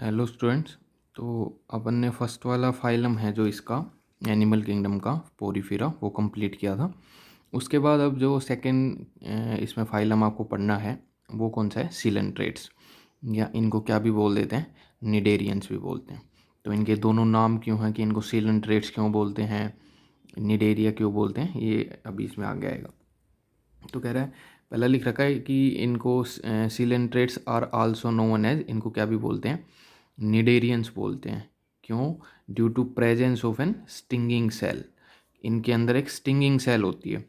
Hello students. तो अपन ने first वाला फाइलम है जो इसका एनिमल किंगडम का पोरीफेरा वो कंप्लीट किया था। उसके बाद अब जो सेकंड इसमें फाइलम आपको पढ़ना है वो कौन सा है, सिलेंट्रेट्स, या इनको क्या भी बोल देते हैं, निडेरियंस भी बोलते हैं। तो इनके दोनों नाम क्यों हैं कि इनको सिलेंट्रेट्स क्यों बोलते हैं, निडेरिया क्यों बोलते हैं, ये अभी इसमें आगे आएगा। तो कह रहा है, पहला लिख रखा है कि इनको coelenterates are also known as, इनको क्या भी बोलते हैं, निडेरियंस बोलते हैं। क्यों? Due to presence of an stinging cell. इनके अंदर एक स्टिंगिंग सेल होती है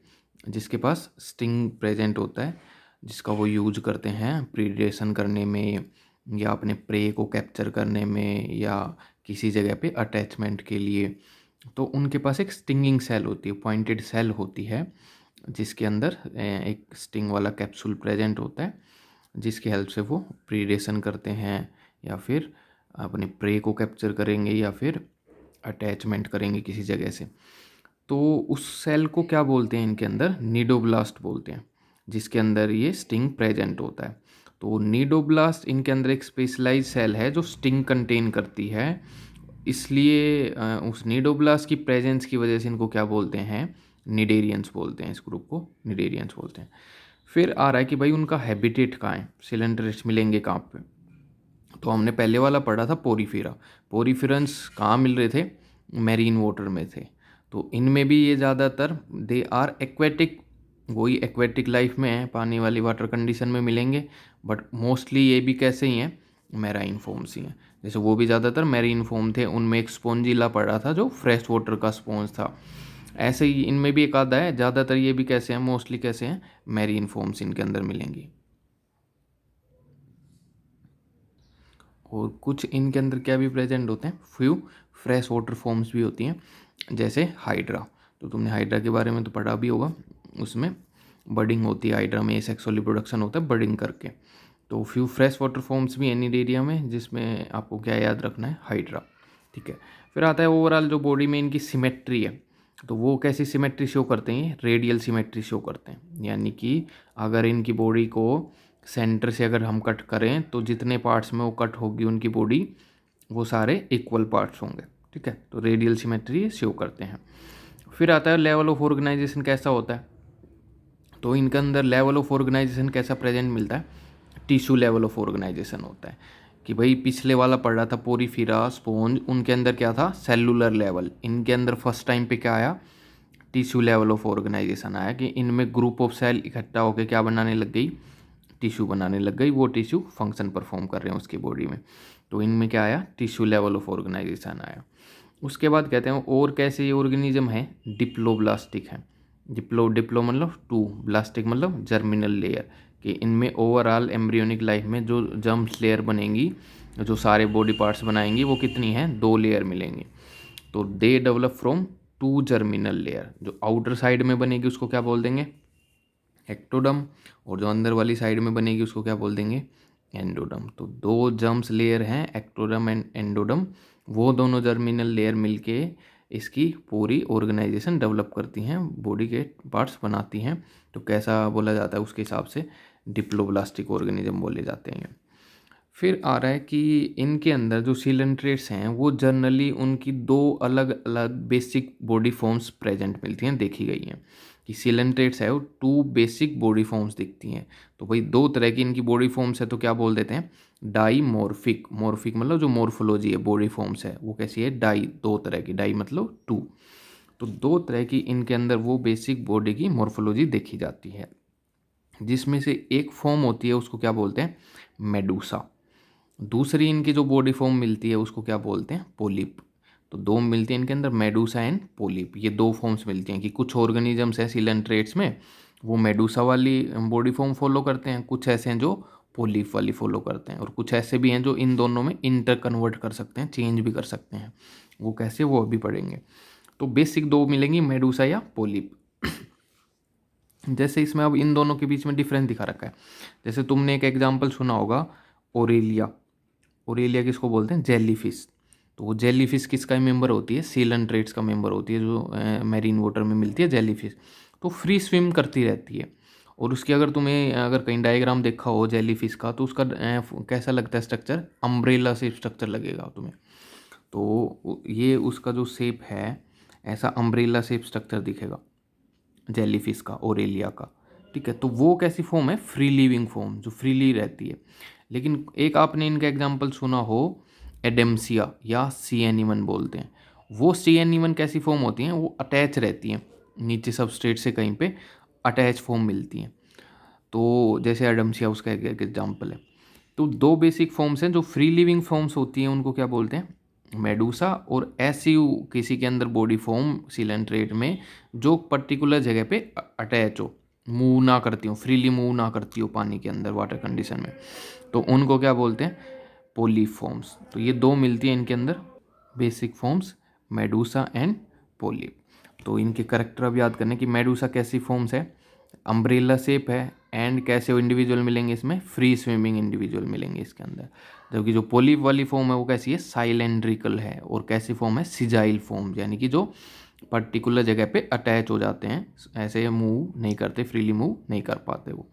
जिसके पास स्टिंग प्रेजेंट होता है, जिसका वो यूज करते हैं प्रीडेशन करने में या अपने प्रे को कैप्चर करने में या किसी जगह पे अटैचमेंट के लिए। तो उनके पास एक स्टिंगिंग सेल होती है, पॉइंटेड सेल होती है, जिसके अंदर एक स्टिंग वाला कैप्सूल प्रेजेंट होता है, जिसकी हेल्प से वो प्रीडेशन करते हैं या फिर अपने प्रे को कैप्चर करेंगे या फिर अटैचमेंट करेंगे किसी जगह से। तो उस सेल को क्या बोलते हैं, इनके अंदर नीडोब्लास्ट बोलते हैं, जिसके अंदर ये स्टिंग प्रेजेंट होता है। तो नीडोब्लास्ट इनके अंदर एक स्पेशलाइज सेल है जो स्टिंग कंटेन करती है, इसलिए उस नीडोब्लास्ट की प्रेजेंस की वजह से इनको क्या बोलते हैं, निडेरियंस बोलते हैं। इस ग्रुप को निडेरियंस बोलते हैं। फिर आ रहा है कि भाई उनका हैबिटेट कहाँ है, सिलेंडरेट्स मिलेंगे कहाँ पे। तो हमने पहले वाला पढ़ा था पोरीफेरा। पोरीफेरन्स कहाँ मिल रहे थे, मैरीन वाटर में थे। तो इनमें भी ये ज़्यादातर दे आर एक्वेटिक, वही एक्वेटिक लाइफ में है, पानी वाली वाटर कंडीशन में मिलेंगे। बट मोस्टली ये भी कैसे ही हैं, मैराइन फॉर्म्स ही हैं। जैसे वो भी ज़्यादातर मैरीन फॉर्म थे, उनमें एक स्पॉन्जिला पड़ा था जो फ्रेश वाटर का स्पॉन्ज था। ऐसे ही इनमें भी एक आधा है, ज़्यादातर ये भी कैसे हैं, मोस्टली कैसे हैं, मैरीन फॉर्म्स इनके अंदर मिलेंगी। और कुछ इनके अंदर क्या भी प्रेजेंट होते हैं, फ्यू फ्रेश वाटर फॉर्म्स भी होती हैं, जैसे हाइड्रा। तो तुमने हाइड्रा के बारे में तो पढ़ा भी होगा, उसमें बडिंग होती है, हाइड्रा में सेक्सुअल रिप्रोडक्शन होता है बडिंग करके। तो फ्यू फ्रेश वाटर फॉर्म्स भी एनी एरिया में, जिसमें आपको क्या याद रखना है, हाइड्रा। ठीक है। फिर आता है ओवरऑल जो बॉडी में इनकी सिमेट्री है। तो वो कैसी सिमेट्री शो करते हैं, रेडियल सिमेट्री शो करते हैं। यानी कि अगर इनकी बॉडी को सेंटर से अगर हम कट करें तो जितने पार्ट्स में वो कट होगी उनकी बॉडी, वो सारे इक्वल पार्ट्स होंगे। ठीक है। तो रेडियल सिमेट्री शो करते हैं। फिर आता है लेवल ऑफ ऑर्गेनाइजेशन कैसा होता है। तो इनके अंदर लेवल ऑफ ऑर्गेनाइजेशन कैसा प्रेजेंट मिलता है, टिश्यू लेवल ऑफ ऑर्गेनाइजेशन होता है। कि भाई पिछले वाला पढ़ रहा था पोरीफेरा, स्पॉन्ज, उनके अंदर क्या था, सेलुलर लेवल। इनके अंदर फर्स्ट टाइम पे क्या आया, टिश्यू लेवल ऑफ ऑर्गेनाइजेशन आया, कि इनमें ग्रुप ऑफ सेल इकट्ठा होकर क्या बनाने लग गई, टिश्यू बनाने लग गई। वो टिश्यू फंक्शन परफॉर्म कर रहे हैं उसकी बॉडी में। तो इनमें क्या आया, टिश्यू लेवल ऑफ ऑर्गेनाइजेशन आया। उसके बाद कहते हैं और कैसे ये ऑर्गेनिज्म है, डिप्लोब्लास्टिक है। डिप्लो मतलब टू, ब्लास्टिक मतलब जर्मिनल लेयर। कि इनमें ओवरऑल एम्ब्रियोनिक लाइफ में जो जर्म्स लेयर बनेंगी, जो सारे बॉडी पार्ट्स बनाएंगी, वो कितनी हैं, 2 लेयर मिलेंगी। तो they develop from 2 germinal layer. जो आउटर साइड में बनेगी उसको क्या बोल देंगे, एक्टोडम, और जो अंदर वाली साइड में बनेगी उसको क्या बोल देंगे, एंडोडम। तो 2 जर्म्स लेयर हैं, एक्टोडम एंड एंडोडम। वो दोनों जर्मिनल लेयर मिलके इसकी पूरी ऑर्गेनाइजेशन डेवलप करती हैं, बॉडी के पार्ट्स बनाती हैं। तो कैसा बोला जाता है उसके हिसाब से डिप्लोब्लास्टिक ऑर्गेनिज्म बोले जाते हैं। फिर आ रहा है कि इनके अंदर जो सिलेंट्रेट्स हैं वो जनरली उनकी 2 अलग अलग बेसिक बॉडी फॉर्म्स प्रेजेंट मिलती हैं, देखी गई हैं। कि सिलेंट्रेट्स है वो 2 बेसिक बॉडी फॉर्म्स दिखती हैं। तो भाई 2 तरह की इनकी बॉडी फॉर्म्स है, तो क्या बोल देते हैं, डाईमॉर्फिक। मॉर्फिक मतलब जो मॉर्फोलॉजी है, बॉडी फॉर्म्स है वो कैसी है, डाई, 2 तरह की, डाई मतलब 2। तो 2 तरह की इनके अंदर वो बेसिक बॉडी की मॉर्फोलॉजी देखी जाती है, जिसमें से एक फॉर्म होती है उसको क्या बोलते हैं, मेडूसा। दूसरी इनकी जो बॉडी फॉर्म मिलती है उसको क्या बोलते हैं, पोलिप। तो 2 मिलती हैं इनके अंदर, मेडूसा एंड पोलिप। ये 2 फॉर्म्स मिलती हैं। कि कुछ ऑर्गेनिजम्स हैं सिलेंट्रेट्स में, वो मेडूसा वाली बॉडी फॉर्म फॉलो करते हैं, कुछ ऐसे हैं जो पोलिप वाली फॉलो करते हैं, और कुछ ऐसे भी हैं जो इन दोनों में इंटर कन्वर्ट कर सकते हैं, चेंज भी कर सकते हैं। वो कैसे, वो अभी पढ़ेंगे। तो बेसिक 2 मिलेंगी, मेडूसा या पोलिप। जैसे इसमें अब इन दोनों के बीच में डिफरेंस दिखा रखा है। जैसे तुमने एक एग्जाम्पल सुना होगा, ओरेलिया। ओरेलिया किसको बोलते हैं, जेलीफिश। तो वो जेलीफिश किसका मेंबर होती है, सिलेंट्रेट्स का मेंबर होती है, जो मैरीन वाटर में मिलती है जेलीफिश। तो फ्री स्विम करती रहती है, और उसकी अगर तुम्हें अगर कहीं डायग्राम देखा हो जेलीफिश का तो उसका कैसा लगता है स्ट्रक्चर, अम्ब्रेला शेप स्ट्रक्चर लगेगा तुम्हें। तो ये उसका जो शेप है ऐसा अम्ब्रेला शेप स्ट्रक्चर दिखेगा जेलीफिश का, ओरेलिया का। ठीक है, तो वो कैसी फॉर्म है, फ्री लिविंग फॉर्म, जो फ्रीली रहती है। लेकिन एक आपने इनका एग्जांपल सुना हो एडेम्सिया या सी एनिमन बोलते हैं, वो सी एनिमन कैसी फॉर्म होती हैं, वो अटैच रहती हैं नीचे सबस्ट्रेट से कहीं पे अटैच फॉर्म मिलती हैं। तो जैसे एडम्सिया उसका एक एग्जाम्पल है। तो दो बेसिक फॉर्म्स हैं जो फ्री लिविंग फॉर्म्स होती हैं, उनको क्या बोलते हैं, मेडूसा, और एसयू किसी के अंदर बॉडी फॉर्म सिलेंट्रेट में जो पर्टिकुलर जगह पे अटैच हो, मूव ना करती हो, फ्रीली मूव ना करती हो पानी के अंदर वाटर कंडीशन में, तो उनको क्या बोलते हैं, पोलिप फॉर्म्स। तो ये दो मिलती हैं इनके अंदर basic forms, Medusa and polyp. तो इनके करेक्टर अब याद करने की, मेडूसा कैसी फॉर्म्स है, अम्ब्रेला शेप है, एंड कैसे इंडिविजुअल मिलेंगे इसमें, फ्री स्विमिंग इंडिविजुअल मिलेंगे इसके अंदर। जबकि जो पोलिप वाली फॉर्म है वो कैसी है, साइलेंड्रिकल है, और कैसी फॉर्म है, सिजाइल फॉर्म, यानी कि जो पर्टिकुलर जगह पे अटैच हो जाते हैं, ऐसे मूव नहीं करते, फ्रीली मूव नहीं कर पाते, वो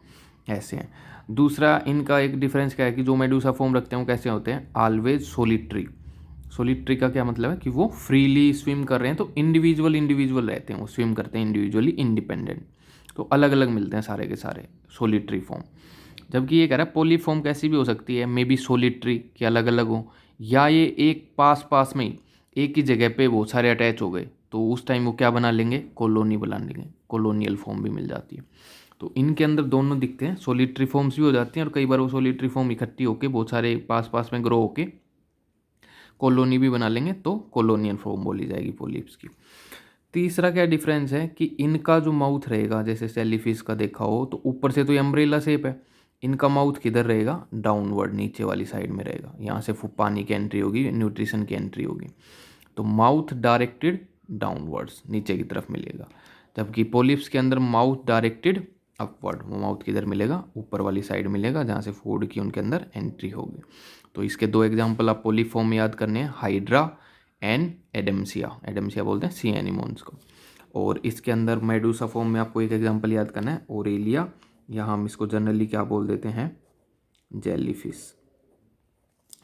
ऐसे हैं। दूसरा इनका एक डिफरेंस क्या है कि जो मेडूसा फॉर्म रखते हैं वो कैसे होते हैं, ऑलवेज सोलिट्री। सोलिट्री का क्या मतलब है कि वो फ्रीली स्विम कर रहे हैं, तो इंडिविजुअल इंडिविजुअल रहते हैं, वो स्विम करते हैं इंडिविजुअली इंडिपेंडेंट, तो अलग अलग मिलते हैं सारे के सारे सोलिट्री फॉर्म। जबकि ये कह रहा है पोलिप फॉर्म कैसी भी हो सकती है, मे बी सोलिट्री के अलग अलग हो, या ये एक पास पास में ही एक ही जगह पे बहुत सारे अटैच हो गए, तो उस टाइम वो क्या बना लेंगे, कॉलोनी बना लेंगे, कॉलोनियल फॉर्म भी मिल जाती है। तो इनके अंदर दोनों दिखते हैं, सोलिट्री फॉर्म्स भी हो जाती हैं, और कई बार वो सोलिट्री फॉर्म इकट्ठी होकर बहुत सारे पास पास में ग्रो होके कॉलोनी भी बना लेंगे, तो कॉलोनियल फॉर्म बोली जाएगी पोलिप्स की। तीसरा क्या डिफरेंस है कि इनका जो माउथ रहेगा, जैसे सेलीफिश का देखा हो तो ऊपर से तो ये अम्ब्रेला शेप है, इनका माउथ किधर रहेगा, डाउनवर्ड, नीचे वाली साइड में रहेगा, यहाँ से पानी की एंट्री होगी, न्यूट्रिशन की एंट्री होगी, तो माउथ डायरेक्टेड डाउनवर्ड्स, नीचे की तरफ मिलेगा। जबकि पोलिप्स के अंदर माउथ डायरेक्टेड अपवर्ड, वो माउथ किधर मिलेगा, ऊपर वाली साइड मिलेगा, जहाँ से फूड की उनके अंदर एंट्री होगी। तो इसके दो एग्जाम्पल आप पोलिप फॉर्म में याद करने हैं, हाइड्रा एंड एडेम्सिया, एडेम्सिया बोलते हैं सी एनिमोन्स को। और इसके अंदर मेडूसा फॉर्म में आपको एक एग्जांपल याद करना है, ओरेलिया, या हम इसको जनरली क्या बोल देते हैं, जेलीफिश।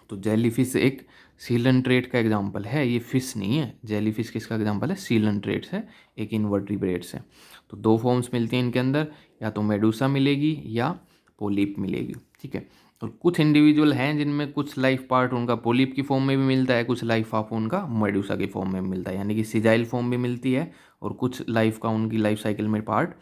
तो जेलीफिश एक सीलेंट्रेट का एग्जांपल है, ये फिश नहीं है, जेलीफिश किसका एग्जांपल है, सीलेंट्रेट्स है, एक इनवर्टिब्रेट्स है। तो दो फॉर्म्स मिलती हैं इनके अंदर, या तो मेडूसा मिलेगी या पोलिप मिलेगी। ठीक है, और कुछ इंडिविजुअल हैं जिनमें कुछ लाइफ पार्ट उनका पोलिप की फॉर्म में भी मिलता है, कुछ लाइफ ऑफ उनका मेडूसा की फॉर्म में मिलता है, यानी कि सिजाइल फॉर्म भी मिलती है, और कुछ लाइफ का उनकी लाइफ साइकिल में पार्ट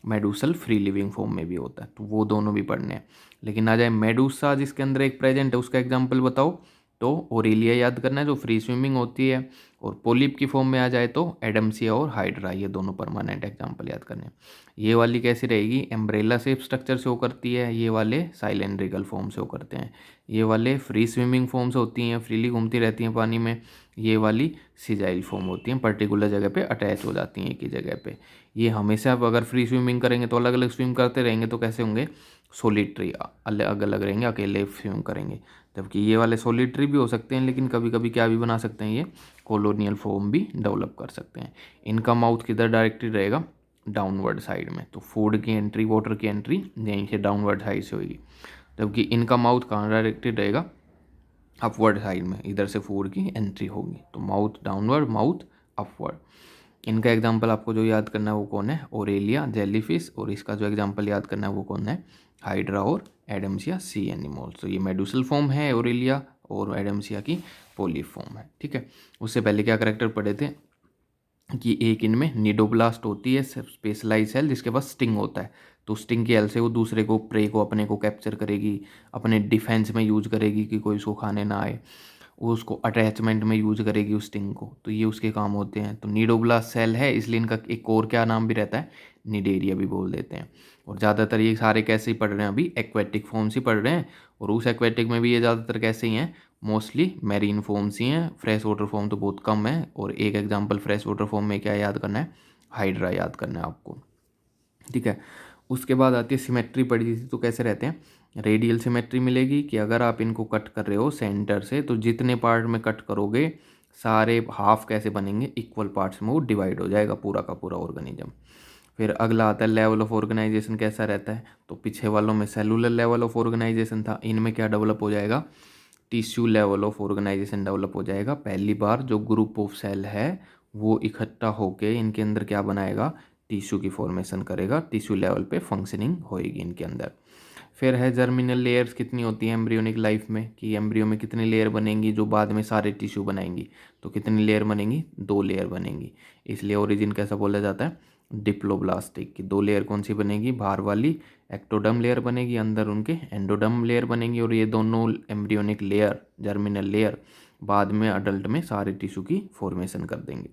मेडूसल फ्री लिविंग फॉर्म में भी होता है, तो वो दोनों भी पढ़ने हैं। लेकिन आ जाए मेडूसा जिसके अंदर एक प्रेजेंट है, उसका एग्जाम्पल बताओ, तो ओरेलिया याद करना है जो फ्री स्विमिंग होती है, और पोलिप की फॉर्म में आ जाए तो एडम्सिया और हाइड्रा, ये दोनों परमानेंट एग्जाम्पल याद करने हैं। ये वाली कैसी रहेगी, एम्ब्रेला शेप स्ट्रक्चर से हो करती है, ये वाले साइलेंड्रिकल फॉर्म से हो करते हैं, ये वाले फ्री स्विमिंग फॉर्म से होती हैं, फ्रीली घूमती रहती हैं पानी में, ये वाली सिजाइल फॉर्म होती हैं, पर्टिकुलर जगह पे अटैच हो जाती हैं एक ही जगह पे। ये हमेशा अब अगर फ्री स्विमिंग करेंगे तो अलग अलग स्विम करते रहेंगे, तो कैसे होंगे, सोलिट्री, अलग अलग रहेंगे, अकेले स्विम करेंगे। जबकि ये वाले सोलिट्री भी हो सकते हैं, लेकिन कभी कभी क्या भी बना सकते हैं, ये कॉलोनियल फॉर्म भी डेवलप कर सकते हैं। इनका माउथ किधर डायरेक्टेड रहेगा, डाउनवर्ड साइड में, तो फूड की एंट्री, वाटर की एंट्री यहीं से डाउनवर्ड साइड से होगी। जबकि इनका माउथ कहाँ डायरेक्टेड रहेगा, अपवर्ड साइड में, इधर से फूड की एंट्री होगी, तो माउथ डाउनवर्ड, माउथ अपवर्ड। इनका एग्जाम्पल आपको जो याद करना है वो कौन है, ओरेलिया, जेलीफिश, और इसका जो एग्जाम्पल याद करना है वो कौन है, हाइड्रा और एडम्सिया सी एनिमल्स। तो ये मेडुसल फॉर्म है ओरेलिया, और एडम्सिया की पोलिप फॉर्म है। ठीक है, उससे पहले क्या करेक्टर पढ़े थे कि एक इनमें निडोब्लास्ट होती है, स्पेशलाइज सेल, जिसके पास स्टिंग होता है, तो स्टिंग की हेल्प से वो दूसरे को, प्रे को, अपने को कैप्चर करेगी, अपने डिफेंस में यूज करेगी कि कोई उसको खाने ना आए, वो उसको अटैचमेंट में यूज करेगी उस स्टिंग को, तो ये उसके काम होते हैं। तो निडोब्लास्ट सेल है, इसलिए इनका एक और क्या नाम भी रहता है, निडेरिया भी बोल देते हैं। और ज़्यादातर ये सारे कैसे ही पढ़ रहे हैं, अभी एक्वेटिक फॉर्म्स ही पढ़ रहे हैं, और उस एक्वेटिक में भी ये ज़्यादातर कैसे ही हैं, मोस्टली मैरीन फॉर्म्स ही हैं, फ्रेश वाटर फॉर्म तो बहुत कम है। और एक एग्जांपल फ्रेश वाटर फॉर्म में क्या याद करना है, हाइड्रा याद करना है आपको। ठीक है, उसके बाद आती है सिमेट्री पढ़ी थी, तो कैसे रहते हैं, रेडियल सिमेट्री मिलेगी कि अगर आप इनको कट कर रहे हो सेंटर से, तो जितने पार्ट में कट करोगे सारे हाफ कैसे बनेंगे, इक्वल पार्ट्स में वो डिवाइड हो जाएगा पूरा का पूरा ऑर्गेनिज्म। फिर अगला आता है लेवल ऑफ ऑर्गेनाइजेशन कैसा रहता है, तो पीछे वालों में सेलुलर लेवल ऑफ ऑर्गेनाइजेशन था, इनमें क्या डेवलप हो जाएगा, tissue level of organisation develop हो जाएगा। पहली बार जो ग्रुप ऑफ सेल है वो इकट्ठा होके इनके अंदर क्या बनाएगा, टिश्यू की फॉर्मेशन करेगा, टिश्यू लेवल पे फंक्शनिंग होएगी इनके अंदर। फिर है जर्मिनल लेयर्स कितनी होती हैं एम्ब्रियोनिक लाइफ में, कि एम्ब्रियो में कितनी लेयर बनेंगी जो बाद में सारे टिश्यू बनाएंगी, तो कितनी लेयर बनेंगी, 2 लेयर बनेंगी। इसलिए ओरिजिन कैसा बोला जाता है, डिप्लोब्लास्टिक की। 2 लेयर कौन सी बनेगी, बाहर वाली एक्टोडर्म लेयर बनेगी, अंदर उनके एंडोडर्म लेयर बनेंगी, और ये दोनों एम्ब्रियोनिक लेयर, जर्मिनल लेयर, बाद में अडल्ट में सारे टिश्यू की फॉर्मेशन कर देंगे।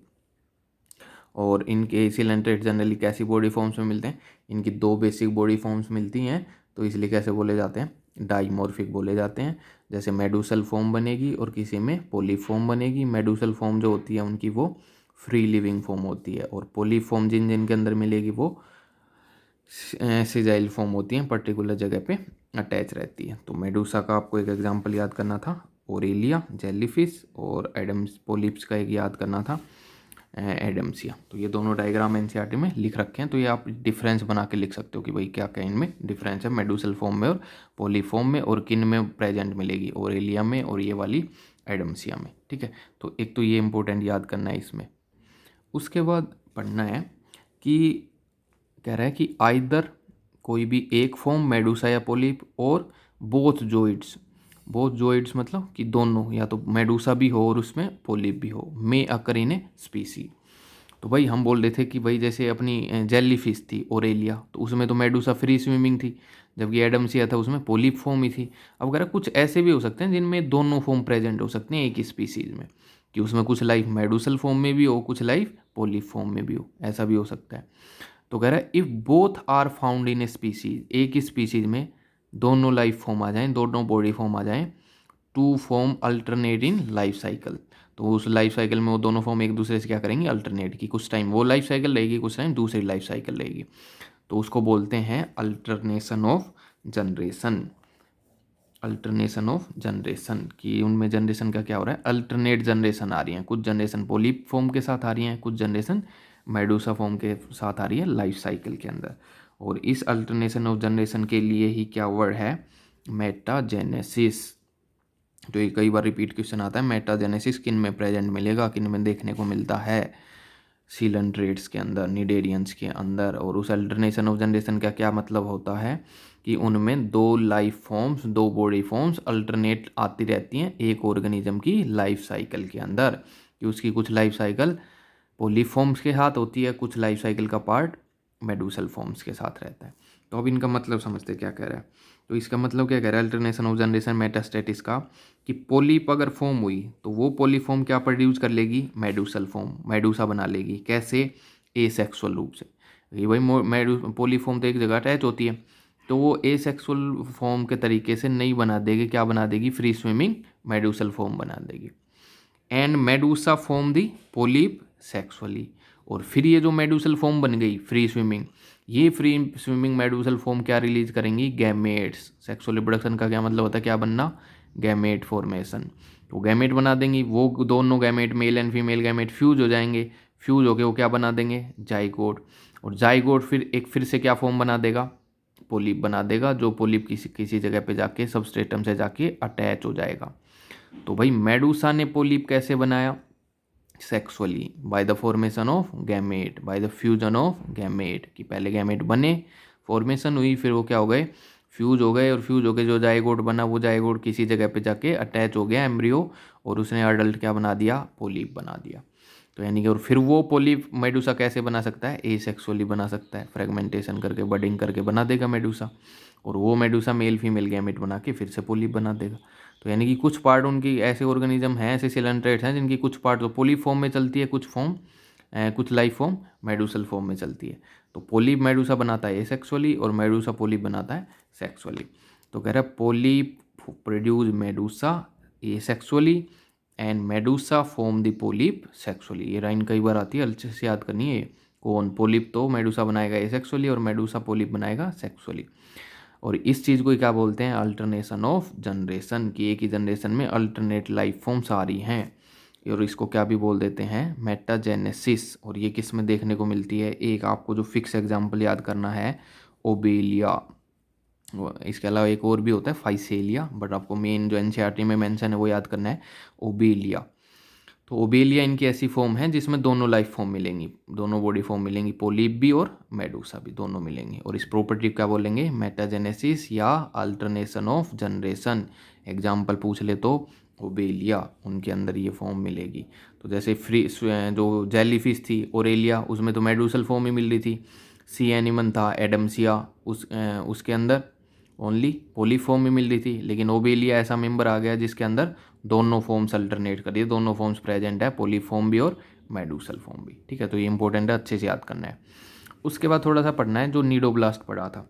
और इनके सिलेंट्रेट जनरली कैसी बॉडी फॉर्म्स में मिलते हैं, इनकी 2 बेसिक बॉडी फॉर्म्स मिलती हैं, तो इसलिए कैसे बोले जाते हैं, डाइमॉर्फिक बोले जाते हैं। जैसे मेडुसल फॉर्म बनेगी और किसी में पोलीफॉर्म बनेगी। मेडुसल फॉर्म जो होती है उनकी वो फ्री लिविंग फॉर्म होती है, और पोलीफॉर्म जिन जिनके अंदर मिलेगी वो सिजाइल फॉर्म होती हैं, पर्टिकुलर जगह पे अटैच रहती है। तो मेडुसा का आपको एक एग्जांपल याद करना था, ओरेलिया जेलीफिश, और एडम्स पोलिप्स का एक याद करना था, एडम्सिया। तो ये दोनों डायग्राम एनसीईआरटी में लिख रखे हैं, तो ये आप डिफरेंस बना के लिख सकते हो कि भाई क्या क्या इनमें डिफरेंस है मेडुसल फॉर्म में और पोलीफॉर्म में, और किन में प्रेजेंट मिलेगी, ओरेलिया में और ये वाली एडम्सिया में। ठीक है, तो एक तो ये इंपॉर्टेंट याद करना है इसमें। उसके बाद पढ़ना है कि कह रहा है कि आइदर कोई भी एक फॉर्म मेडुसा या पोलिप, और बोथ जोइड्स, बोथ जोइड्स मतलब कि दोनों, या तो मेडुसा भी हो और उसमें पोलिप भी हो, मे अकर इन ए स्पीसी। तो भाई हम बोल रहे थे कि भाई जैसे अपनी जेली फिश थी ओरेलिया, तो उसमें तो मेडुसा फ्री स्विमिंग थी, जबकि एडम्सिया था उसमें पोलिप फॉर्म ही थी। अब अगर कुछ ऐसे भी हो सकते हैं जिनमें दोनों फॉर्म प्रेजेंट हो सकते हैं एक ही स्पीसीज में, कि उसमें कुछ लाइफ मेडुसल फॉर्म में भी हो, कुछ लाइफ पोलिप फॉर्म में भी हो, ऐसा भी हो सकता है। तो कह रहा है if both are found in a species, एक ही स्पीसीज में दोनों लाइफ फॉर्म आ जाएं, दोनों बॉडी फॉर्म आ जाएं, to form alternate in life cycle, तो उस लाइफ साइकिल में वो दोनों फॉर्म एक दूसरे से क्या करेंगे, अल्टरनेट की, कुछ टाइम वो लाइफ साइकिल रहेगी, कुछ टाइम दूसरी लाइफ साइकिल रहेगी, तो उसको बोलते हैं alternation of generation. Alternation of generation की उनमें जनरेशन का क्या हो रहा है, अल्टरनेट जनरेशन आ रही हैं, कुछ जनरेशन पोलिप फॉर्म के साथ आ रही हैं, कुछ जनरेशन मेडुसा फॉर्म के साथ आ रही है लाइफ साइकिल के अंदर। और इस अल्टरनेशन ऑफ जनरेशन के लिए ही क्या वर्ड है, मेटाजेनेसिस। तो ये कई बार रिपीट क्वेश्चन आता है, मेटाजेनेसिस किन में प्रेजेंट मिलेगा, किन में देखने को मिलता है, सीलेंट्रेट्स के अंदर, निडेरियंस के अंदर। और उस अल्टरनेशन ऑफ जनरेशन का क्या मतलब होता है कि उनमें 2 life forms, 2 body forms alternate आती रहती हैं एक ऑर्गेनिज्म की लाइफ साइकिल के अंदर, कि उसकी कुछ लाइफ साइकिल पोलीफॉर्म्स के साथ होती है, कुछ लाइफ साइकिल का पार्ट मेडुसल फॉर्म्स के साथ रहता है। तो अब इनका मतलब समझते क्या कह रहा है, तो इसका मतलब क्या कह रहा है अल्टरनेशन ऑफ जनरेशन मेटास्टेटिस का, कि पोलिप अगर फॉर्म हुई तो वो पोलीफॉर्म क्या प्रोड्यूस कर लेगी, मेडुसल फॉर्म, मेडुसा बना लेगी। कैसे, एसेक्सुअल रूप से, ये भाई पोलीफॉर्म तो एक जगह अटैच होती है, तो वो एसेक्सुअल फॉर्म के तरीके से नहीं बना देगी, क्या बना देगी, फ्री स्विमिंग मेडुसल फॉर्म बना देगी। And Medusa form the polyp sexually, और फिर ये जो मेडुसल फॉर्म बन गई फ्री स्विमिंग, ये फ्री स्विमिंग मेडुसल फॉर्म क्या रिलीज करेंगी, गैमेट्स। सेक्सुअल रिप्रोडक्शन का क्या मतलब होता है, क्या बनना, गैमेट फॉर्मेशन। तो गैमेट बना देंगी, वो दोनों gamete male and female gamete fuse हो जाएंगे, फ्यूज होके वो क्या बना देंगे, जाइगोट। और जाइगोट फिर से क्या फॉर्म बना देगा, पोलिप बना देगा, जो पोलिप किसी जगह पे जाके सबस्ट्रेटम से जाके अटैच हो जाएगा। तो भाई मेडुसा ने पोलिप कैसे बनाया, sexually, by the formation of gamete, by the fusion of gamete, कि पहले गैमेट बने, फॉर्मेशन हुई, फिर वो क्या हो गए, फ्यूज हो गए, और फ्यूज हो गए जो जाइगोट बना, वो जाइगोट किसी जगह पे जाके अटैच हो गया एम्ब्रियो, और उसने अडल्ट क्या बना दिया, पोलिप बना दिया। तो यानी कि और फिर वो पोलिप मेडुसा कैसे बना सकता है, एसेक्सुअली बना सकता है, फ्रेगमेंटेशन करके बडिंग करके बना देगा मेडुसा, और वो मेडुसा मेल फीमेल गैमेट बना के फिर से पोलिप बना देगा। तो यानी कि कुछ पार्ट उनकी ऐसे ऑर्गेनिज्म हैं, ऐसे सिलेंट्रेट्स हैं जिनकी कुछ पार्ट तो पोलिप फॉर्म में चलती है, कुछ लाइफ फॉर्म मेडुसल फॉर्म में चलती है। तो पोलिप मेडुसा बनाता है एसेक्सुअली, और मेडुसा पोलिप बनाता है सेक्सुअली। तो कह रहा है polyp produce Medusa asexually and Medusa form the polyp sexually. ये लाइन कई बार आती है, अच्छे से याद करनी है। कौन, पोलिप तो मेडुसा बनाएगा एसेक्सुअली, और मेडुसा पोलिप बनाएगा सेक्सुअली। और इस चीज़ को क्या बोलते हैं, अल्टरनेशन ऑफ जनरेशन, की एक ही जनरेशन में अल्टरनेट लाइफ फॉर्म्स आ रही हैं। और इसको क्या भी बोल देते हैं, मेटाजेनेसिस। और ये किस में देखने को मिलती है, एक आपको जो फिक्स एग्जाम्पल याद करना है, ओबेलिया। इसके अलावा एक और भी होता है फाइसेलिया, बट आपको मेन जो एनसीईआरटी में मेंशन है वो याद करना है, ओबेलिया। तो ओबेलिया इनकी ऐसी फॉर्म है जिसमें दोनों लाइफ फॉर्म मिलेंगी, दोनों बॉडी फॉर्म मिलेंगी, पोलिप भी और मेडूसा भी, दोनों मिलेंगी। और इस प्रॉपर्टी क्या बोलेंगे, मेटाजेनेसिस या अल्टरनेशन ऑफ जनरेशन। एग्जाम्पल पूछ ले तो ओबेलिया, उनके अंदर ये फॉर्म मिलेगी। तो जैसे जो जेलीफिश थी ओरेलिया, उसमें तो मेडूसल फॉर्म ही मिल रही थी। सी एनिमन था एडम्सिया, उसके अंदर ओनली पोलीफॉर्म ही मिल रही थी। लेकिन ओबेलिया ऐसा मेंबर आ गया जिसके अंदर दोनों फॉर्म्स अल्टरनेट कर दिए, दोनों फॉर्म्स प्रेजेंट है, पोलीफॉर्म भी और मेडूसल फॉर्म भी। ठीक है, तो ये इंपॉर्टेंट है, अच्छे से याद करना है। उसके बाद थोड़ा सा पढ़ना है जो नीडोब्लास्ट पढ़ा था।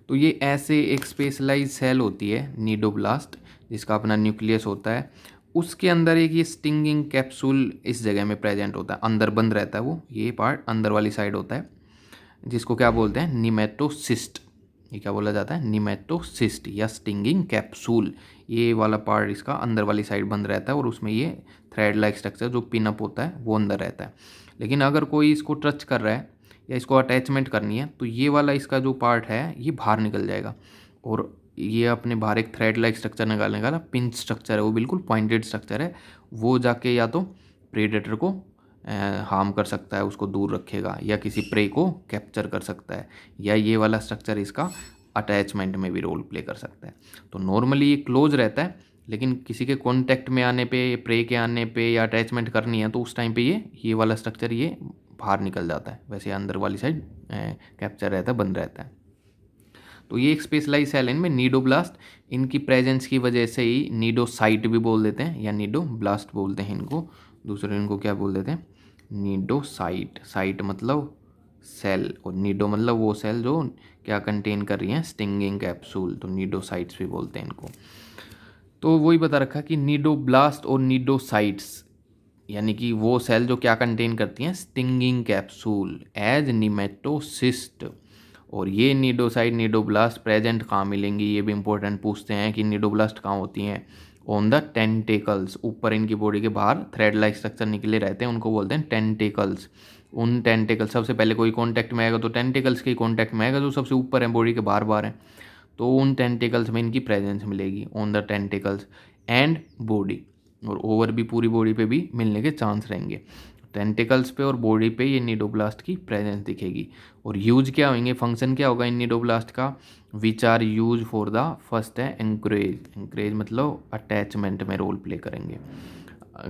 तो ये ऐसे एक स्पेशलाइज सेल होती है नीडोब्लास्ट, जिसका अपना न्यूक्लियस होता है। उसके अंदर एक ये स्टिंगिंग कैप्सूल इस जगह में प्रेजेंट होता है, अंदर बंद रहता है वो, ये पार्ट अंदर वाली साइड होता है, जिसको क्या बोलते हैं, निमेटोसिस्ट। ये क्या बोला जाता है, निमेटोसिस्ट या स्टिंगिंग कैप्सूल। ये वाला पार्ट इसका अंदर वाली साइड बंद रहता है और उसमें ये थ्रेड लाइक स्ट्रक्चर जो पिनअप होता है वो अंदर रहता है। लेकिन अगर कोई इसको टच कर रहा है या इसको अटैचमेंट करनी है तो ये वाला इसका जो पार्ट है ये बाहर निकल जाएगा, और ये अपने बाहर एक थ्रेड लाइक स्ट्रक्चर निकालने का पिंच स्ट्रक्चर है, वो बिल्कुल पॉइंटेड स्ट्रक्चर है। वो जाके या तो प्रेडेटर को हार्म कर सकता है, उसको दूर रखेगा, या किसी प्रे को कैप्चर कर सकता है, या ये वाला स्ट्रक्चर इसका अटैचमेंट में भी रोल प्ले कर सकता है। तो नॉर्मली ये क्लोज रहता है, लेकिन किसी के कांटेक्ट में आने पे, प्रे के आने पे या अटैचमेंट करनी है तो उस टाइम पे ये वाला स्ट्रक्चर ये बाहर निकल जाता है। वैसे अंदर वाली साइड कैप्चर रहता है, बंद रहता है। तो ये एक स्पेशलाइज सेल है इनमें नीडोब्लास्ट। इनकी प्रेजेंस की वजह से ही नीडोसाइट भी बोल देते हैं या नीडोब्लास्ट बोलते हैं इनको। दूसरे इनको क्या बोल देते हैं, नीडोसाइट। साइट मतलब सेल, और नीडो मतलब वो सेल जो क्या कंटेन कर रही हैं, स्टिंगिंग कैप्सूल, तो नीडोसाइट्स भी बोलते हैं इनको। तो वही बता रखा कि नीडोब्लास्ट और नीडोसाइट्स यानी कि वो सेल जो क्या कंटेन करती हैं, स्टिंगिंग कैप्सूल एज निमेटोसिस्ट। और ये नीडोसाइट नीडोब्लास्ट प्रेजेंट कहाँ मिलेंगी, ये भी इंपॉर्टेंट पूछते हैं कि नीडोब्लास्ट कहाँ होती हैं, ऑन द टेंटेकल्स। ऊपर इनकी बॉडी के बाहर थ्रेड लाइक स्ट्रक्चर निकले रहते हैं, उनको बोलते हैं टेंटेकल्स। उन टेंटेकल्स सबसे पहले कोई कॉन्टैक्ट में आएगा तो टेंटेकल्स के कॉन्टैक्ट में आएगा जो सबसे ऊपर है, बॉडी के बाहर बाहर है, तो उन टेंटिकल्स में इनकी प्रेजेंस मिलेगी on the tentacles and body. और ओवर भी पूरी बॉडी पे भी मिलने के चांस रहेंगे। टेंटिकल्स पे और बॉडी पे ये नीडोब्लास्ट की प्रेजेंस दिखेगी। और यूज क्या होंगे, फंक्शन क्या होगा इन नीडोब्लास्ट का, which are use for the, first है एंकरेज। एंकरेज मतलब अटैचमेंट में रोल प्ले करेंगे,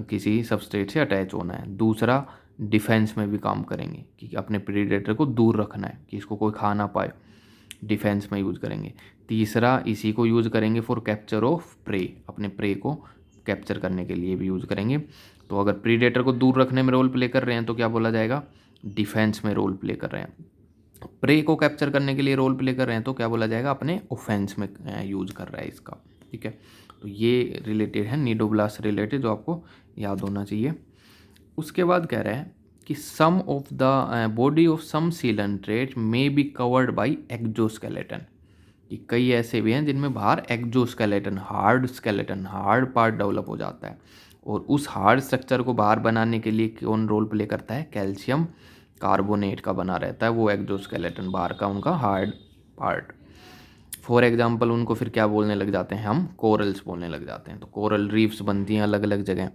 किसी सबस्ट्रेट से अटैच होना है। दूसरा डिफेंस में भी काम करेंगे कि अपने प्रीडेटर को दूर रखना है कि इसको कोई खा ना पाए, डिफेंस में यूज़ करेंगे। तीसरा इसी को यूज़ करेंगे फॉर कैप्चर ऑफ प्रे, अपने प्रे को कैप्चर करने के लिए भी यूज़ करेंगे। तो अगर प्रीडेटर को दूर रखने में रोल प्ले कर रहे हैं तो क्या बोला जाएगा, डिफेंस में रोल प्ले कर रहे हैं। प्रे को कैप्चर करने के लिए रोल प्ले कर रहे हैं तो क्या बोला जाएगा, अपने ऑफेंस में यूज़ कर रहा है इसका। ठीक है, तो ये रिलेटेड है नीडोब्लास्ट रिलेटेड, जो आपको याद होना चाहिए। उसके बाद कह रहे हैं कि some of the body of some coelenterate may be covered by exoskeleton, कि कई ऐसे भी हैं जिनमें बाहर exoskeleton, hard skeleton, hard part develop हो जाता है। और उस हार्ड स्ट्रक्चर को बाहर बनाने के लिए कौन रोल प्ले करता है, कैल्शियम कार्बोनेट का बना रहता है वो एक्जोस्केलेटन, बाहर का उनका हार्ड पार्ट। फॉर एग्जाम्पल उनको फिर क्या बोलने लग जाते हैं, हम कोरल्स बोलने लग जाते हैं। तो कोरल रीफ्स बनती हैं अलग अलग जगह,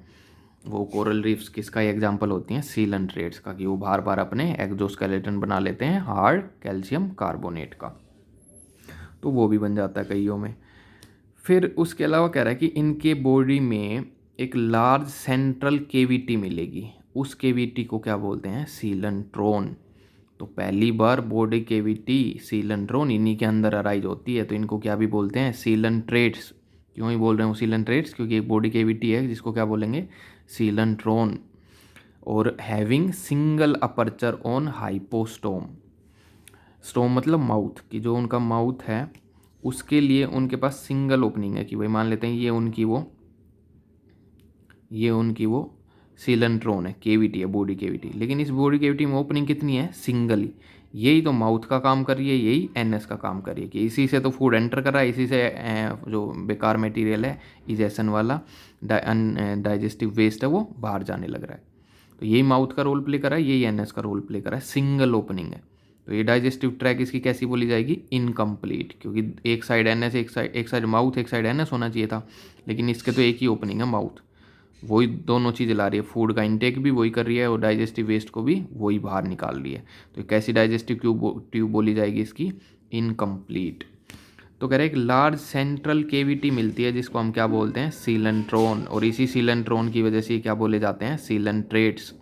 वो कोरल रीफ्स किसका एग्जाम्पल होती हैं, सीलेंट्रेट्स का, कि वो बार बार अपने एक्जोस्केलेटन बना लेते हैं हार्ड कैल्शियम कार्बोनेट का, तो वो भी बन जाता है कईयों में। फिर उसके अलावा कह रहा है कि इनके बॉडी में एक लार्ज सेंट्रल केविटी मिलेगी, उस केविटी को क्या बोलते हैं, सीलेंट्रोन। तो पहली बार बॉडी केविटी सीलेंट्रोन इन्हीं के अंदर अराइज होती है, तो इनको क्या भी बोलते हैं, सीलेंट्रेट्स। क्यों ही बोल रहे हैं सीलेंट्रेट्स, क्योंकि एक बॉडी केविटी है जिसको क्या बोलेंगे, सीलेंट्रोन। और having single aperture on hypostome, stome मतलब माउथ, कि जो उनका माउथ है उसके लिए उनके पास सिंगल ओपनिंग है, कि भाई मान लेते हैं ये उनकी वो सीलेंट्रोन है, केविटी है, बॉडी केविटी। लेकिन इस बॉडी केविटी में ओपनिंग कितनी है, सिंगल ही। यही तो माउथ का काम कर रही है, यही एनएस का काम कर रही है कि इसी से तो फूड एंटर कर रहा है, इसी से जो बेकार मटेरियल है इजेशन वाला डाइजेस्टिव वेस्ट है वो बाहर जाने लग रहा है। तो यही माउथ का रोल प्ले कर रहा है, यही एनएस का रोल प्ले कर रहा है, सिंगल ओपनिंग है। तो ये डाइजेस्टिव ट्रैक इसकी कैसी बोली जाएगी, इनकम्प्लीट, क्योंकि एक साइड एनएस, एक साइड माउथ, एक साइड एनएस होना चाहिए था, लेकिन इसके तो एक ही ओपनिंग है माउथ। वही दोनों चीज़ें ला रही है, फूड का इंटेक भी वही कर रही है और डाइजेस्टिव वेस्ट को भी वही बाहर निकाल रही है। तो कैसी डाइजेस्टिव ट्यूब बोली जाएगी इसकी, इनकम्प्लीट। तो कह रहे हैं एक लार्ज सेंट्रल केविटी मिलती है जिसको हम क्या बोलते हैं, सीलेंट्रोन, और इसी सीलेंट्रोन की वजह से क्या बोले जाते हैं, coelenterates.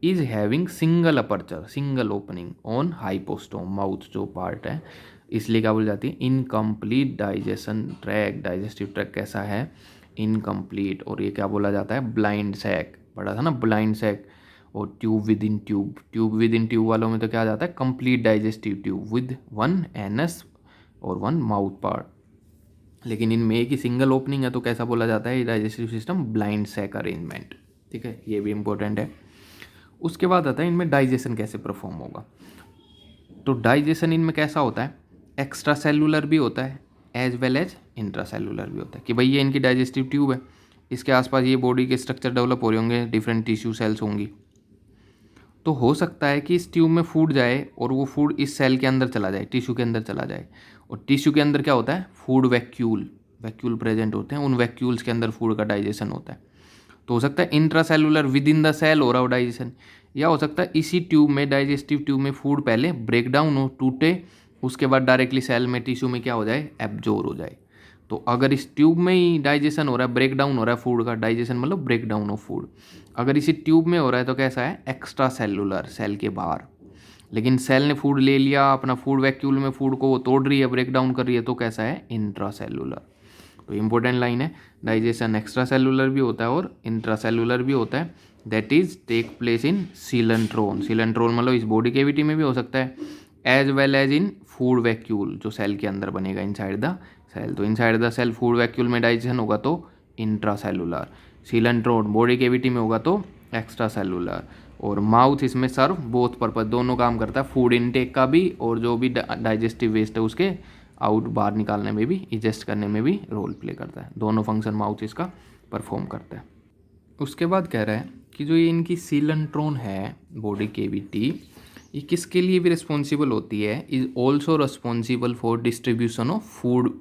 Is having single aperture, single opening on hypostome, mouth जो पार्ट है, इसलिए क्या बोली जाती है, incomplete digestion track. Digestive track कैसा है, इनकम्प्लीट। और ये क्या बोला जाता है, ब्लाइंड सैक, पढ़ा था ना ब्लाइंड सैक। और tube with in tube, tube with in tube वालों में तो क्या जाता है, complete digestive tube with one NS और वन माउथ पार्ट। लेकिन इनमें एक ही सिंगल ओपनिंग है, तो कैसा बोला जाता है, digestive system blind sac arrangement. ठीक है, ये भी इंपॉर्टेंट है। उसके बाद आता है इनमें डाइजेशन कैसे परफॉर्म होगा। तो डाइजेशन इनमें कैसा होता है, एक्स्ट्रा सेलुलर भी होता है as well as intra cellular भी होता है। कि भाई ये इनकी डाइजेस्टिव ट्यूब है, इसके आसपास ये बॉडी के स्ट्रक्चर डेवलप हो रहे होंगे, डिफरेंट टिश्यू सेल्स होंगी। तो हो सकता है कि इस ट्यूब में फूड जाए और वो फूड इस सेल के अंदर चला जाए, टिश्यू के अंदर चला जाए। और टिश्यू के अंदर क्या होता है, फूड वैक्यूल, वैक्यूल प्रेजेंट होते हैं, उन वैक्यूल्स के अंदर फूड का डाइजेशन होता है। तो हो सकता है intra cellular within the cell हो रहा हो डाइजेशन, या हो सकता है इसी ट्यूब में, डाइजेस्टिव ट्यूब में फूड पहले ब्रेक डाउन हो, टूटे, उसके बाद डायरेक्टली सेल में, टिश्यू में क्या हो जाए, एब्जॉर्ब हो जाए। तो अगर इस ट्यूब में ही डाइजेशन हो रहा है, ब्रेक डाउन हो रहा है फूड का, डाइजेशन मतलब ब्रेक डाउन ऑफ फूड, अगर इसी ट्यूब में हो रहा है तो कैसा है, एक्स्ट्रा सेलुलर, सेल के बाहर। लेकिन सेल ने फूड ले लिया, अपना फूड वैक्यूल में फूड को वो तोड़ रही है, ब्रेक डाउन कर रही है, तो कैसा है, इंट्रा सेलुलर। तो इंपॉर्टेंट लाइन है, डाइजेशन एक्स्ट्रा सेलुलर भी होता है और इंट्रा सेलुलर भी होता है, that is take place in coelenteron. Coelenteron मतलब इस बॉडी केविटी में भी हो सकता है, as well as in food vacuole, जो सेल के अंदर बनेगा इनसाइड द सेल। तो inside the cell food vacuole में डाइजेशन होगा तो intra cellular, coelenteron body cavity में होगा तो एक्स्ट्रा सेलुलर। और माउथ इसमें सर्व बोथ पर्पज, दोनों काम करता है, फूड इनटेक का भी और जो भी डाइजेस्टिव वेस्ट है उसके आउट बाहर निकालने में भी, इजेस्ट करने में भी रोल प्ले करता है। दोनों फंक्शन माउथ इसका परफॉर्म करता है। उसके बाद कह रहा है कि जो ये इनकी सीलेंट्रोन है बॉडी केविटी, ये किसके लिए भी रिस्पॉन्सिबल होती है, is also responsible for distribution of food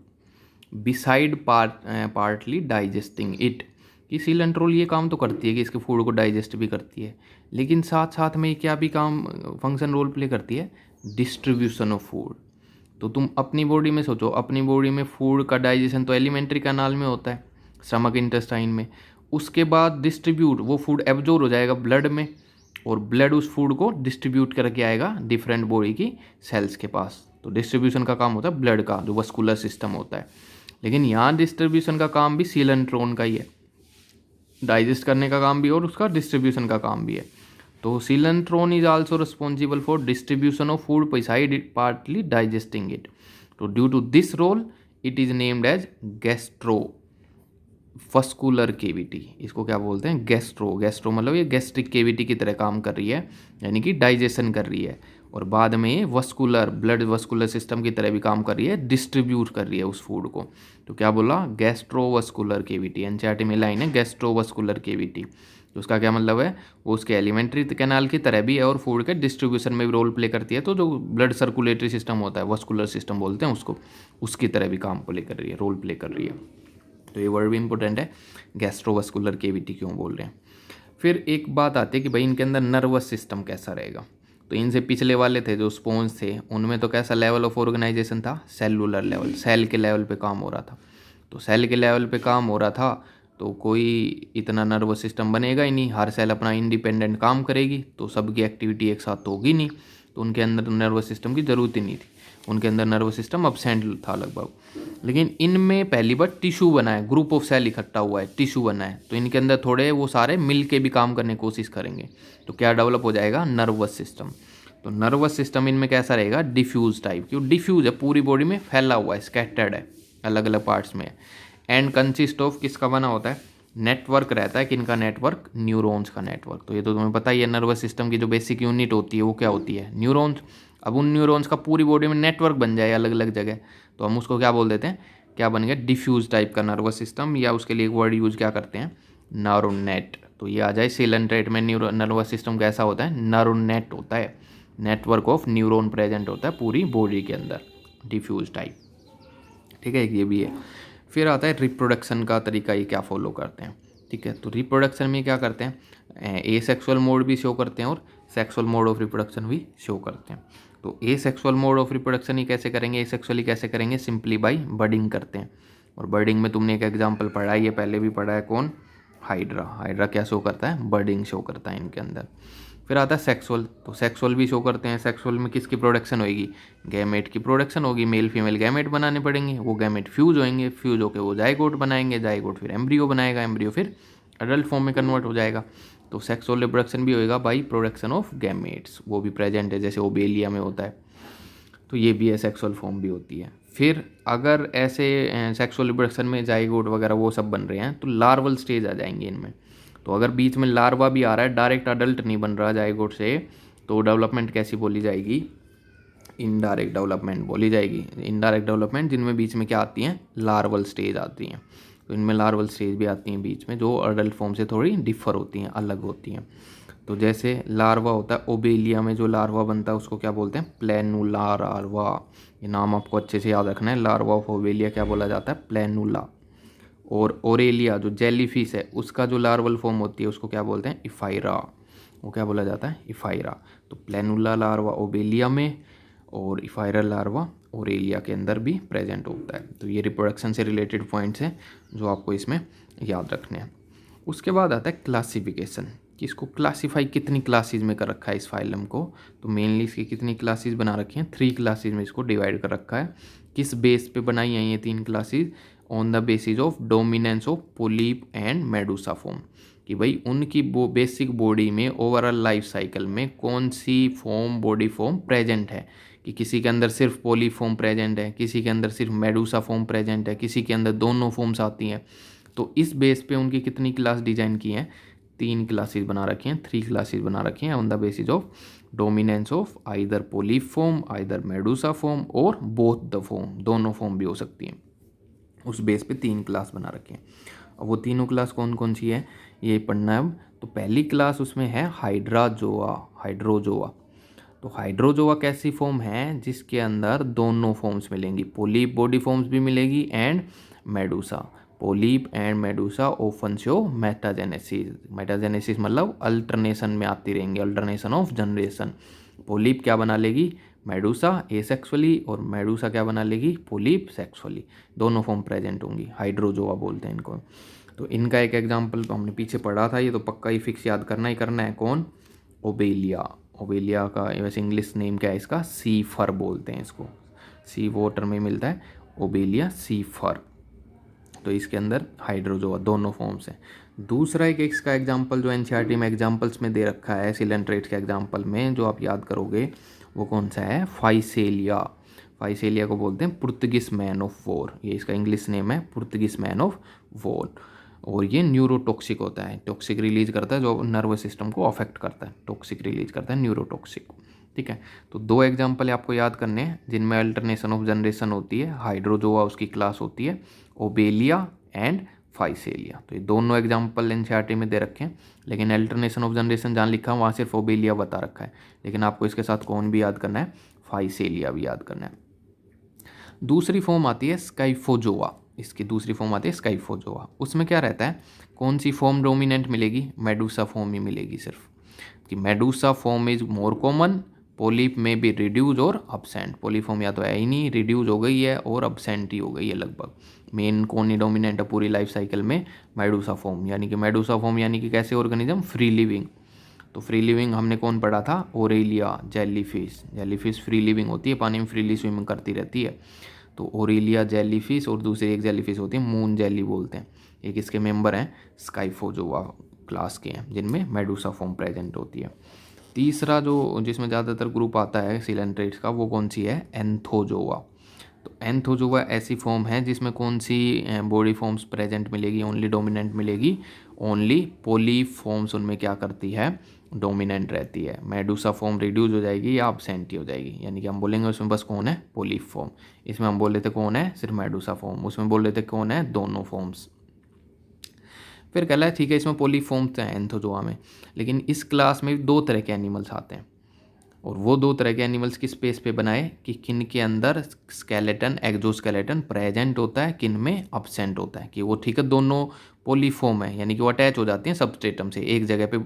beside partly digesting it. कि सीलेंट्रोन ये काम तो करती है कि इसके फूड को डाइजेस्ट भी करती है, लेकिन साथ साथ में क्या भी काम फंक्शन रोल प्ले करती है, डिस्ट्रीब्यूशन ऑफ फूड। तो तुम अपनी बॉडी में सोचो, अपनी बॉडी में फूड का डाइजेशन तो एलिमेंट्री कैनाल में होता है, स्टमक इंटेस्टाइन में, उसके बाद डिस्ट्रीब्यूट, वो फूड एब्जॉर्ब हो जाएगा ब्लड में, और ब्लड उस फूड को डिस्ट्रीब्यूट करके आएगा डिफरेंट बॉडी की सेल्स के पास। तो डिस्ट्रीब्यूशन का काम होता है ब्लड का, जो वस्कुलर सिस्टम होता है। लेकिन यहाँ डिस्ट्रीब्यूशन का काम भी सीलेंट्रोन का ही है, डाइजेस्ट करने का काम भी और उसका डिस्ट्रीब्यूशन का काम भी है। तो coelenteron is also responsible for distribution of food beside it partly digesting it. तो due to this role it is named as gastro vascular cavity. इसको क्या बोलते हैं, गैस्ट्रो। गैस्ट्रो मतलब ये गैस्ट्रिक केविटी की तरह काम कर रही है, यानी कि डाइजेशन कर रही है, और बाद में ये वस्कुलर, ब्लड वस्कुलर सिस्टम की तरह भी काम कर रही है, डिस्ट्रीब्यूट कर रही है उस फूड को। तो क्या बोला, गैस्ट्रोवस्कुलर केविटी। एनसीईआरटी में लाइन है गैस्ट्रोवस्कुलर केविटी। तो उसका क्या मतलब है, वो उसके एलिमेंट्री कैनाल की तरह भी है और फूड के डिस्ट्रीब्यूशन में भी रोल प्ले करती है। तो जो ब्लड सर्कुलेटरी सिस्टम होता है, वस्कुलर सिस्टम बोलते हैं उसको, उसकी तरह भी काम प्ले कर रही है, रोल प्ले कर रही है। तो ये वर्ड भी इंपॉर्टेंट है, गैस्ट्रोवस्कुलर केविटी क्यों बोल रहे हैं। फिर एक बात आती है कि भाई इनके अंदर नर्वस सिस्टम कैसा रहेगा। तो इनसे पिछले वाले थे जो स्पॉन्ज थे, उनमें तो कैसा लेवल ऑफ ऑर्गेनाइजेशन था, सेलुलर लेवल, सेल के लेवल पे काम हो रहा था। तो सेल के लेवल पे काम हो रहा था तो कोई इतना नर्वस सिस्टम बनेगा ही नहीं, हर सेल अपना इंडिपेंडेंट काम करेगी, तो सबकी एक्टिविटी एक साथ तो होगी नहीं, तो उनके अंदर नर्वस सिस्टम की ज़रूरत ही नहीं थी, उनके अंदर नर्वस सिस्टम अब्सेंट था लगभग। लेकिन इनमें पहली बार टिश्यू बना है, ग्रुप ऑफ सेल इकट्ठा हुआ है, टिश्यू बना है, तो इनके अंदर थोड़े वो सारे मिल के भी काम करने की कोशिश करेंगे, तो क्या डेवलप हो जाएगा, नर्वस सिस्टम। तो नर्वस सिस्टम इनमें कैसा रहेगा, डिफ्यूज टाइप, क्यों डिफ्यूज है, पूरी बॉडी में फैला हुआ है, स्कैटर्ड है, अलग अलग पार्ट्स में। एंड कंसिस्ट ऑफ किसका बना होता है, नेटवर्क रहता है, किनका नेटवर्क, न्यूरॉन्स का नेटवर्क। तो ये तो तुम्हें पता ही है, नर्वस सिस्टम की जो बेसिक यूनिट होती है वो क्या होती है, न्यूरॉन्स। अब उन न्यूरॉन्स का पूरी बॉडी में नेटवर्क बन जाए अलग अलग जगह, तो हम उसको क्या बोल देते हैं, क्या बन गया, डिफ्यूज टाइप का नर्वस सिस्टम, या उसके लिए एक वर्ड यूज क्या करते हैं, न्यूरॉन नेट। तो ये आ जाए सिलेंट्रेट में नर्वस सिस्टम कैसा होता है, न्यूरॉन नेट होता है, नेटवर्क ऑफ न्यूरॉन प्रेजेंट होता है पूरी बॉडी के अंदर, डिफ्यूज टाइप। ठीक है, ये भी है। फिर आता है रिप्रोडक्शन का तरीका, ये क्या फॉलो करते हैं। ठीक है, तो रिप्रोडक्शन में क्या करते हैं, ए सेक्सुअल मोड भी शो करते हैं और सेक्सुअल मोड ऑफ रिप्रोडक्शन भी शो करते हैं। तो asexual mode of reproduction ही कैसे करेंगे, ए सेक्सुअली कैसे करेंगे, सिंपली बाई बर्डिंग करते हैं। और बर्डिंग में तुमने एक एग्जाम्पल पढ़ा है, ये पहले भी पढ़ा है, कौन, हाइड्रा। हाइड्रा क्या शो करता है, बर्डिंग शो करता है इनके अंदर। फिर आता है सेक्सुअल, तो सेक्सुअल भी शो करते हैं। सेक्सुअल में किसकी प्रोडक्शन होगी, गैमेट की प्रोडक्शन होगी, मेल फीमेल गैमेट बनाने पड़ेंगे, वो गैमेट फ्यूज होंगे, फ्यूज होकर वो जाइगोट बनाएंगे, जाइगोट फिर एम्ब्रियो बनाएगा, एम्ब्रियो फिर अडल्ट फॉर्म में कन्वर्ट हो जाएगा। तो सेक्सुअल रिप्रोडक्शन भी होएगा बाई प्रोडक्शन ऑफ गैमेट्स, वो भी प्रेजेंट है, जैसे ओबेलिया में होता है। तो ये भी है, सेक्सुअल फॉर्म भी होती है। फिर अगर ऐसे सेक्सुअल रिप्रोडक्शन में जाइगोट वगैरह वो सब बन रहे हैं, तो लार्वल स्टेज आ जाएंगे इनमें। तो अगर बीच में लार्वा भी आ रहा है, डायरेक्ट अडल्ट नहीं बन रहा जाइगोट से, तो डेवलपमेंट कैसी बोली जाएगी, इनडायरेक्ट डेवलपमेंट बोली जाएगी। इनडायरेक्ट डेवलपमेंट जिनमें बीच में क्या आती हैं, लार्वल स्टेज आती हैं। तो इनमें लार्वल स्टेज भी आती हैं बीच में, जो अडल्ट फॉर्म से थोड़ी डिफर होती हैं, अलग होती हैं। तो जैसे लार्वा होता है, ओबेलिया में जो लार्वा बनता है उसको क्या बोलते हैं, प्लेनुला लार्वा। ये नाम आपको अच्छे से याद रखना है, लार्वा ऑफ ओबेलिया क्या बोला जाता है, प्लेनुला। और ओरेलिया जो जेलीफिश है, उसका जो लार्वल फॉर्म होती है उसको क्या बोलते हैं, इफाइरा। वो क्या बोला जाता है, इफाइरा। तो प्लेनुला लार्वा ओबेलिया में और इफाइरा लार्वा ओरेलिया के अंदर भी प्रेजेंट होता है। तो ये रिप्रोडक्शन से रिलेटेड पॉइंट्स हैं जो आपको इसमें याद रखने हैं। उसके बाद आता है क्लासिफिकेशन, कि इसको क्लासीफाई कितनी क्लासेज में कर रखा है इस फाइलम को। तो मेनली इसकी कितनी क्लासेज बना रखी हैं, 3 क्लासेज में इसको डिवाइड कर रखा है। किस बेस पे बनाई हैं ये 3 classes, on the basis of dominance of polyp and Medusa form, कि भाई उनकी बेसिक बॉडी में ओवरऑल लाइफ साइकिल में कौन सी फॉर्म, बॉडी फॉर्म प्रेजेंट है, कि किसी के अंदर सिर्फ पोलिप फॉर्म प्रेजेंट है, किसी के अंदर सिर्फ मेडुसा फॉर्म प्रेजेंट है, किसी के अंदर दोनों फॉर्म्स आती हैं। तो इस बेस पे उनकी कितनी क्लास डिजाइन की हैं, 3 क्लासेस बना रखी हैं, 3 क्लासेस बना रखी हैं on the basis of dominance of either polyp form, either Medusa form, और बोथ द फॉर्म, दोनों फॉर्म भी हो सकती हैं। उस बेस पे 3 क्लास बना रखे हैं। अब वो तीनों क्लास कौन कौन सी है ये पढ़ना है अब। तो पहली क्लास उसमें है हाइड्राजोआ, हाइड्रोजोआ। तो हाइड्रोजोआ कैसी फॉर्म है, जिसके अंदर दोनों फॉर्म्स मिलेंगी, पोलिप बॉडी फॉर्म्स भी मिलेगी and medusa. Polyp and medusa often show metagenesis, metagenesis मतलब अल्टरनेशन में आती रहेंगी, अल्टरनेशन ऑफ जनरेशन। पोलिप क्या बना लेगी, मेडुसा एसेक्सुअली, और मेडुसा क्या बना लेगी, पोलिप सेक्सुअली। दोनों फॉर्म प्रेजेंट होंगी, हाइड्रोजोआ बोलते हैं इनको। तो इनका एक एग्जाम्पल हमने पीछे पढ़ा था, ये तो पक्का ही फिक्स याद करना ही करना है, कौन, ओबेलिया। ओबेलिया का वैसे इंग्लिश नेम क्या है इसका, सी फर बोलते हैं इसको, सी वाटर में मिलता है, ओबेलिया सी फर। तो इसके अंदर हाइड्रोजोआ दोनों फॉर्म्स हैं। दूसरा एक इसका एग्जाम्पल जो एनसीईआरटी में एग्जाम्पल्स में दे रखा है सिलेंट्रेट्स के एग्जाम्पल में, जो आप याद करोगे वो कौन सा है, फाइसेलिया। फाइसेलिया को बोलते हैं पुर्तगिस मैन ऑफ वॉर, ये इसका इंग्लिश नेम है, पुर्तगिस मैन ऑफ वॉर। और ये न्यूरोटॉक्सिक होता है, टॉक्सिक रिलीज करता है जो नर्वस सिस्टम को अफेक्ट करता है, टॉक्सिक रिलीज करता है, न्यूरोटॉक्सिक। ठीक है, तो 2 एग्जाम्पल आपको याद करने हैं जिनमें अल्टरनेशन ऑफ जनरेशन होती है, हाइड्रोजोआ उसकी क्लास होती है, ओबेलिया एंड फाइसेलिया। तो ये दोनों एग्जाम्पल एनसीईआरटी में दे रखे हैं, लेकिन अल्टरनेशन ऑफ जनरेशन जहाँ लिखा है वहाँ सिर्फ ओबेलिया बता रखा है, लेकिन आपको इसके साथ कौन भी याद करना है, फाइसेलिया भी याद करना है। दूसरी फॉर्म आती है स्काइफोजोआ, इसकी दूसरी फॉर्म आती है स्काइफोजोआ। उसमें क्या रहता है, कौन सी फॉर्म डोमिनेंट मिलेगी, मेडुसा फॉर्म ही मिलेगी सिर्फ, कि Medusa form is more common, polyp में भी रिड्यूज और अब्सेंट। पोलिप फॉर्म या तो है ही नहीं, रिड्यूज हो गई है और अब्सेंट ही हो गई है लगभग। मेन कौन ही डोमिनेंट है पूरी लाइफ साइकिल में, मेडुसा फॉर्म। यानी कि मेडुसा फॉर्म यानी कि कैसे ऑर्गेनिज्म, फ्री लिविंग। तो फ्री लिविंग हमने कौन पढ़ा था, Aurelia jellyfish. Jellyfish free living होती है, पानी में फ्रीली स्विमिंग करती रहती है। तो ओरेलिया जेलीफिश, और दूसरी एक जेलीफिश होती है मून जेली बोलते हैं। एक इसके मेंबर हैं स्काइफोजोआ क्लास के हैं, जिनमें मेडुसा फॉर्म प्रेजेंट होती है। तीसरा जो जिसमें ज़्यादातर ग्रुप आता है सिलेंट्रेट्स का, वो कौन सी है, एंथोजोआ। तो एंथोजोआ ऐसी फॉर्म है जिसमें कौन सी बॉडी फॉर्म्स प्रेजेंट मिलेगी, ओनली डोमिनेंट मिलेगी, ओनली पोलीफॉर्म्स उनमें क्या करती है, डोमिनेंट रहती है। मेडुसा फॉर्म रिड्यूस हो जाएगी या अब्सेंट ही हो जाएगी, यानी कि हम बोलेंगे उसमें बस कौन है, पोलीफॉर्म। इसमें हम बोल लेते कौन है, सिर्फ मेडुसा फॉर्म, उसमें बोल लेते कौन है, दोनों फॉर्म्स। फिर कहला है ठीक है इसमें पोलीफॉर्म्स हैं एंथोजोआ में, लेकिन इस क्लास में दो तरह के एनिमल्स आते हैं, और वो दो तरह के एनिमल्स किस स्पेस पे बनाए कि किन के अंदर स्केलेटन एक्जोस्केलेटन प्रेजेंट होता है, किन में अब्सेंट होता है, कि वो ठीक है दोनों पोलीफॉर्म है, यानी कि वो अटैच हो जाती हैं सबस्ट्रेटम से, एक जगह पे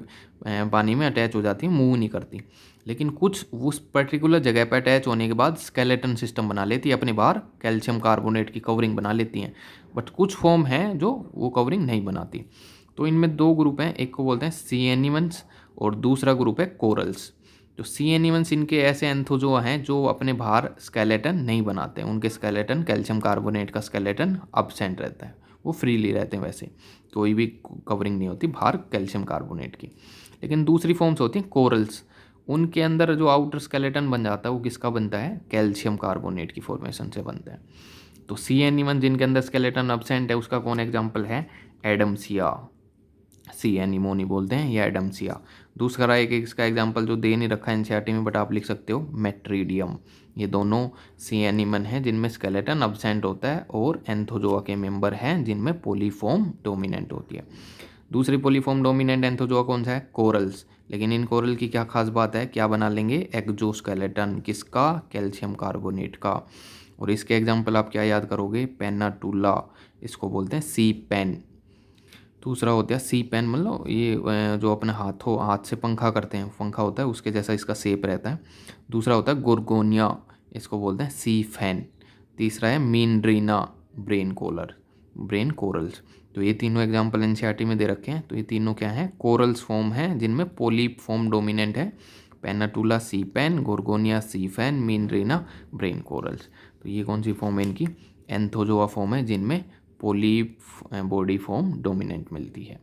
पानी में अटैच हो जाती हैं, मूव नहीं करती, लेकिन कुछ उस पर्टिकुलर जगह पर अटैच होने के बाद स्केलेटन सिस्टम बना लेती है अपने बाहर, कैल्शियम कार्बोनेट की कवरिंग बना लेती हैं, बट कुछ फॉर्म हैं जो वो कवरिंग नहीं बनाती। तो इनमें दो ग्रुप हैं, एक को बोलते हैं सी एनिमल्स और दूसरा ग्रुप है कोरल्स। तो सी एनिमल्स इनके ऐसे एंथोजोआ हैं जो अपने बाहर स्केलेटन नहीं बनाते हैं, उनके स्केलेटन कैल्शियम कार्बोनेट का स्केलेटन अब्सेंट रहता है, वो फ्रीली रहते हैं, वैसे कोई भी कवरिंग नहीं होती बाहर कैल्शियम कार्बोनेट की। लेकिन दूसरी फॉर्म्स होती हैं कोरल्स, उनके अंदर जो आउटर स्केलेटन बन जाता है वो किसका बनता है, कैल्शियम कार्बोनेट की फॉर्मेशन से बनता है। तो सी एनिमल जिनके अंदर स्केलेटन अब्सेंट है उसका कौन एग्जाम्पल है, एडम्सिया, सी एनिमोनी बोलते हैं, या एडम्सिया। दूसरा एक इसका एग्जांपल जो दे नहीं रखा है एनसीईआरटी में बट आप लिख सकते हो, मेट्रीडियम। ये दोनों सी एनिमल हैं जिनमें स्केलेटन अब्सेंट होता है और एंथोजोआ के मेंबर हैं जिनमें पोलीफॉर्म डोमिनेंट होती है। दूसरी पोलीफॉर्म डोमिनेंट एंथोजोआ कौन सा है, कोरल्स। लेकिन इन कोरल की क्या खास बात है, क्या बना लेंगे, एक्जोस्केलेटन, किसका, कैल्शियम कार्बोनेट का। और इसके एग्जाम्पल आप क्या याद करोगे, पेनाटूला, इसको बोलते हैं सी पेन। दूसरा होता है सी पेन, मतलब ये जो अपने हाथ से पंखा करते हैं, पंखा होता है उसके जैसा इसका शेप रहता है। दूसरा होता है गोर्गोनिया, इसको बोलते हैं सी फैन। तीसरा है मीनड्रीना, ब्रेन कोरल्स। तो ये तीनों एग्जांपल एनसीईआरटी में दे रखे हैं। तो ये तीनों क्या हैं, कोरल्स फॉर्म हैं जिनमें पोलीप फॉर्म डोमिनेंट है, पेनाटूला सी पेन, गोर्गोनिया सी फैन, मीनड्रीना ब्रेन कोरल्स। तो ये कौन सी फॉर्म है इनकी, एंथोजोआ फॉर्म है जिनमें पोलीप बॉडी फॉर्म डोमिनेंट मिलती है।